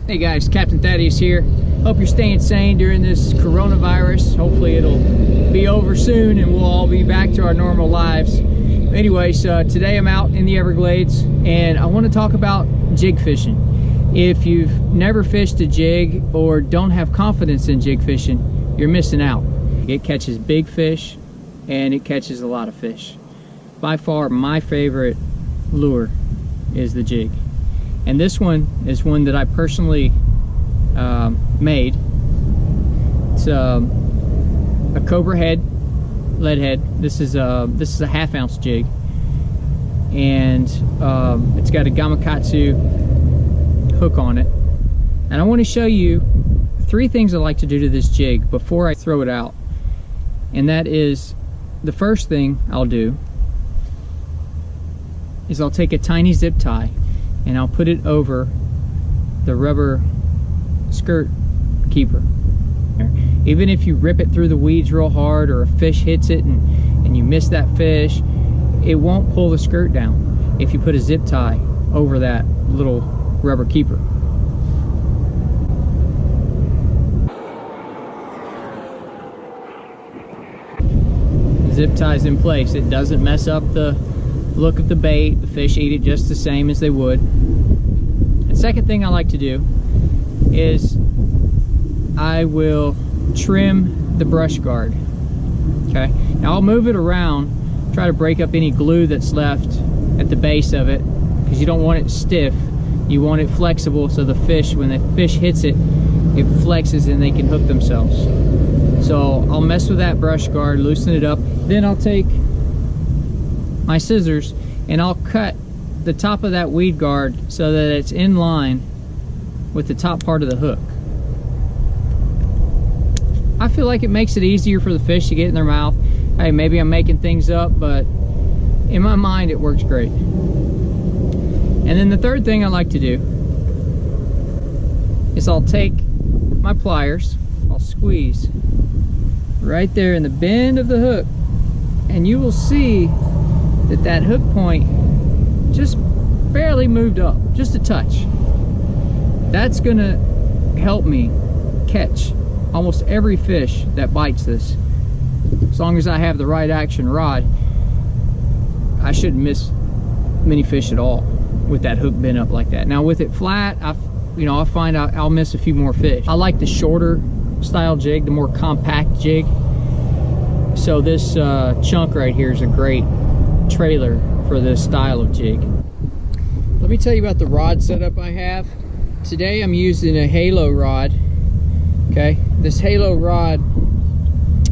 Hey guys, Captain Thaddeus here. Hope you're staying sane during this coronavirus. Hopefully it'll be over soon and we'll all be back to our normal lives. Anyways, today I'm out in the Everglades and I want to talk about jig fishing. If you've never fished a jig or don't have confidence in jig fishing, you're missing out. It catches big fish and it catches a lot of fish. By far my favorite lure is the jig. And this one is one that I personally made. It's a cobra head, lead head. This is a 1/2 ounce jig, and it's got a gamakatsu hook on it. And I want to show you 3 things I like to do to this jig before I throw it out. And that is, the first thing I'll do is I'll take a tiny zip tie and I'll put it over the rubber skirt keeper. Even if you rip it through the weeds real hard or a fish hits it and you miss that fish, it won't pull the skirt down if you put a zip tie over that little rubber keeper. The zip tie's in place. It doesn't mess up the look of the bait. The fish eat it just the same as they would. The second thing I like to do is I will trim the brush guard. Okay, now I'll move it around, try to break up any glue that's left at the base of it, because you don't want it stiff, you want it flexible, so the fish, when the fish hits it, it flexes and they can hook themselves. So I'll mess with that brush guard, loosen it up, then I'll take my scissors and I'll cut the top of that weed guard so that it's in line with the top part of the hook. I feel like it makes it easier for the fish to get in their mouth. Hey, maybe I'm making things up, but in my mind it works great. And then the third thing I like to do is I'll take my pliers, I'll squeeze right there in the bend of the hook, and you will see that hook point just barely moved up, just a touch. That's gonna help me catch almost every fish that bites this. As long as I have the right action rod, I shouldn't miss many fish at all with that hook bent up like that. Now with it flat, I find I'll miss a few more fish. I like the shorter style jig, the more compact jig. So this chunk right here is a great trailer for this style of jig. Let me tell you about the rod setup I have. Today I'm using a halo rod. Okay, this halo rod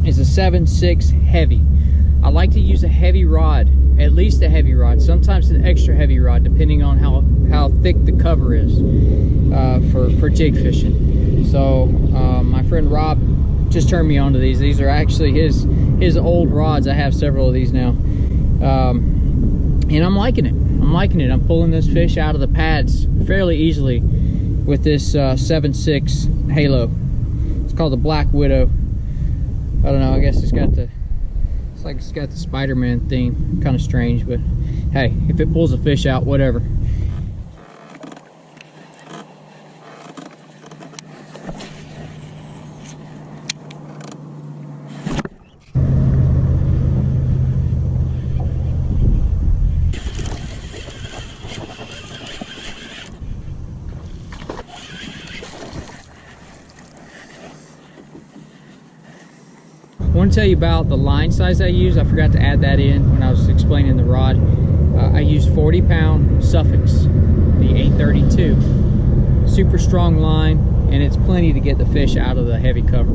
is a 7/6 heavy. I like to use a heavy rod, at least a heavy rod, sometimes an extra heavy rod, depending on how thick the cover is for jig fishing. So my friend Rob just turned me on to these. These are actually his old rods. I have several of these now. And I'm liking it. I'm pulling this fish out of the pads fairly easily with this 7/6 halo. It's called the Black Widow. I don't know, I guess it's got the Spider-Man theme. Kind of strange, but hey, if it pulls a fish out, whatever. I want to tell you about the line size I use. I forgot to add that in when I was explaining the rod. I use 40-pound Suffix, the 832. Super strong line, and it's plenty to get the fish out of the heavy cover.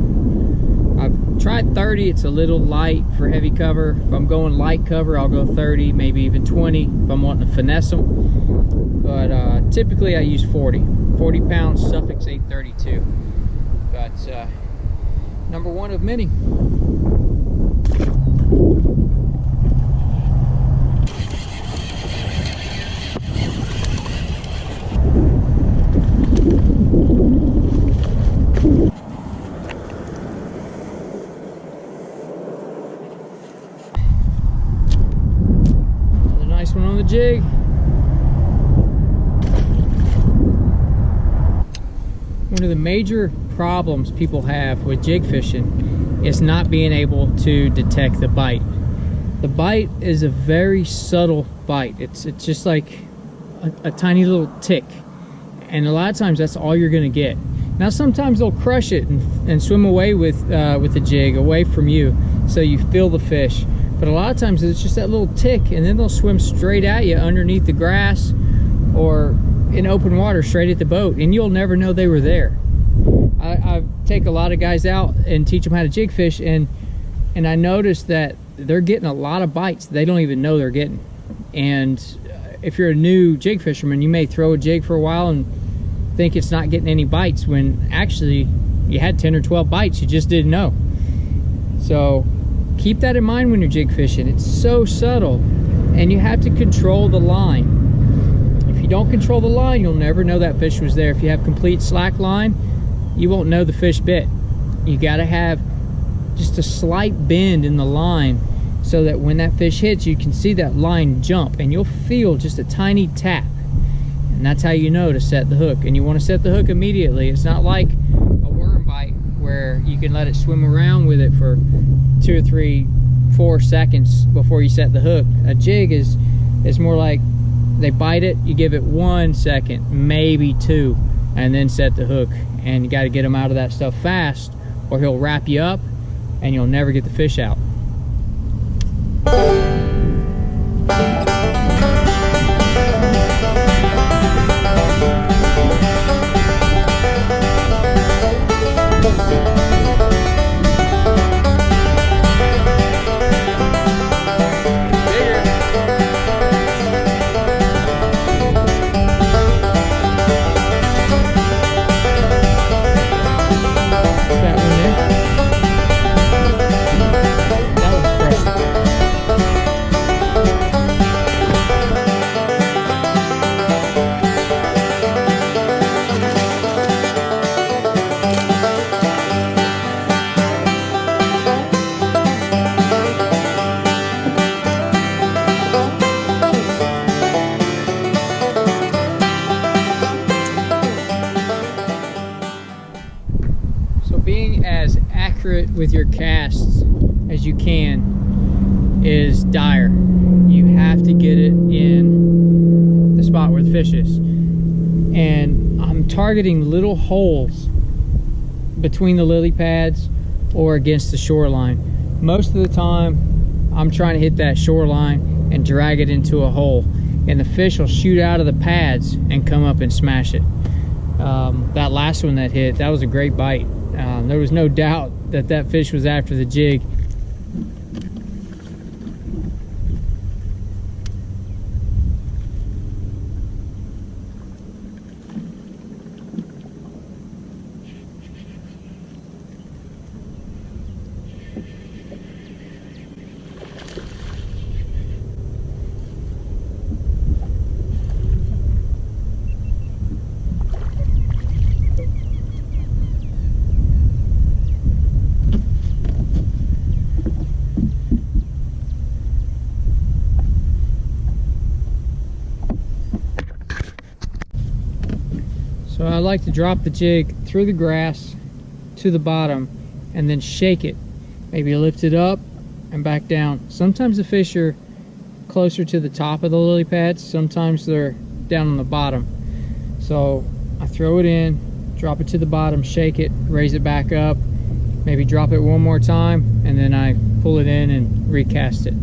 I've tried 30, it's a little light for heavy cover. If I'm going light cover, I'll go 30, maybe even 20 if I'm wanting to finesse them. But typically I use 40-pound Suffix 832. But number one of many. Another nice one on the jig. One of the major problems people have with jig fishing is not being able to detect the bite. The bite is a very subtle bite. It's just like a tiny little tick, and a lot of times that's all you're going to get. Now sometimes they'll crush it and swim away with the jig away from you, so you feel the fish. But a lot of times it's just that little tick, and then they'll swim straight at you underneath the grass or in open water straight at the boat, and you'll never know they were there. I take a lot of guys out and teach them how to jig fish, and I notice that they're getting a lot of bites they don't even know they're getting. And if you're a new jig fisherman, you may throw a jig for a while and think it's not getting any bites, when actually you had 10 or 12 bites, you just didn't know. So keep that in mind when you're jig fishing. It's so subtle, and you have to control the line. If you don't control the line, you'll never know that fish was there. If you have complete slack line, you won't know the fish bit. You got to have just a slight bend in the line, so that when that fish hits, you can see that line jump, and you'll feel just a tiny tap, and that's how you know to set the hook. And you want to set the hook immediately. It's not like a worm bite where you can let it swim around with it for 2 or 3, 4 seconds before you set the hook. A jig is more like they bite it, you give it 1 second, maybe 2, and then set the hook. And you got to get them out of that stuff fast, or he'll wrap you up and you'll never get the fish out. Being as accurate with your casts as you can is dire. You have to get it in the spot where the fish is. And I'm targeting little holes between the lily pads or against the shoreline. Most of the time I'm trying to hit that shoreline and drag it into a hole, and the fish will shoot out of the pads and come up and smash it. That last one that hit, that was a great bite. There was no doubt that that fish was after the jig. So I like to drop the jig through the grass to the bottom and then shake it. Maybe lift it up and back down. Sometimes the fish are closer to the top of the lily pads, sometimes they're down on the bottom. So I throw it in, drop it to the bottom, shake it, raise it back up, maybe drop it one more time, and then I pull it in and recast it.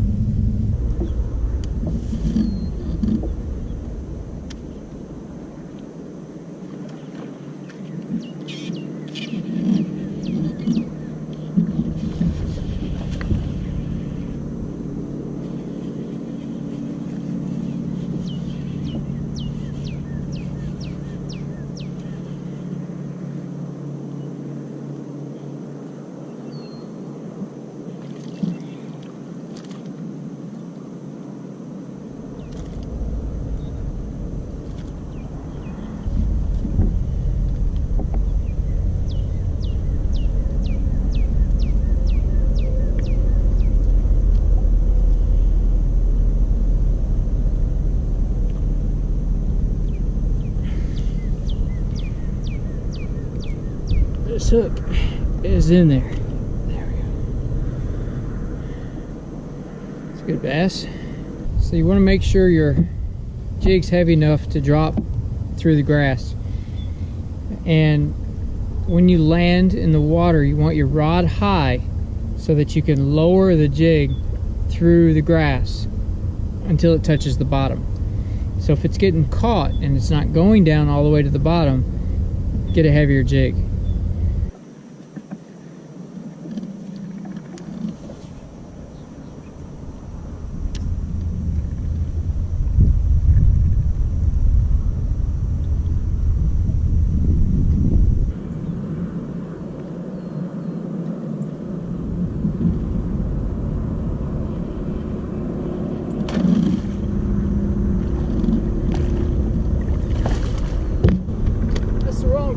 this hook is in there. There we go. It's a good bass. So you want to make sure your jig's heavy enough to drop through the grass. And when you land in the water, you want your rod high so that you can lower the jig through the grass until it touches the bottom. So if it's getting caught and it's not going down all the way to the bottom, get a heavier jig.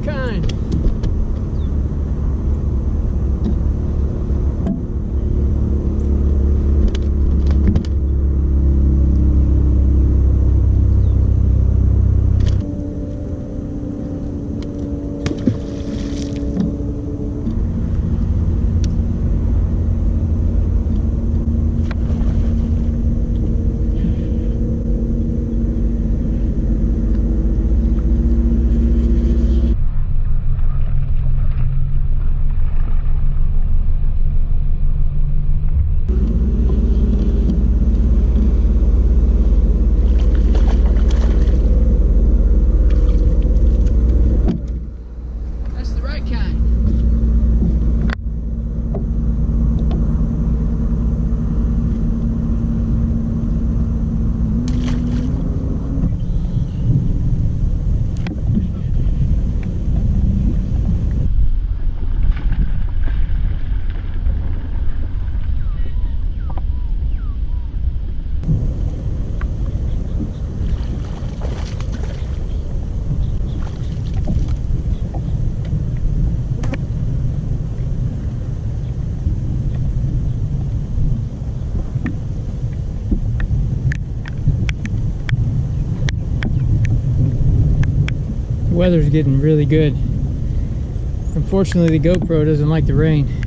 Kind. Weather's getting really good. Unfortunately, the GoPro doesn't like the rain.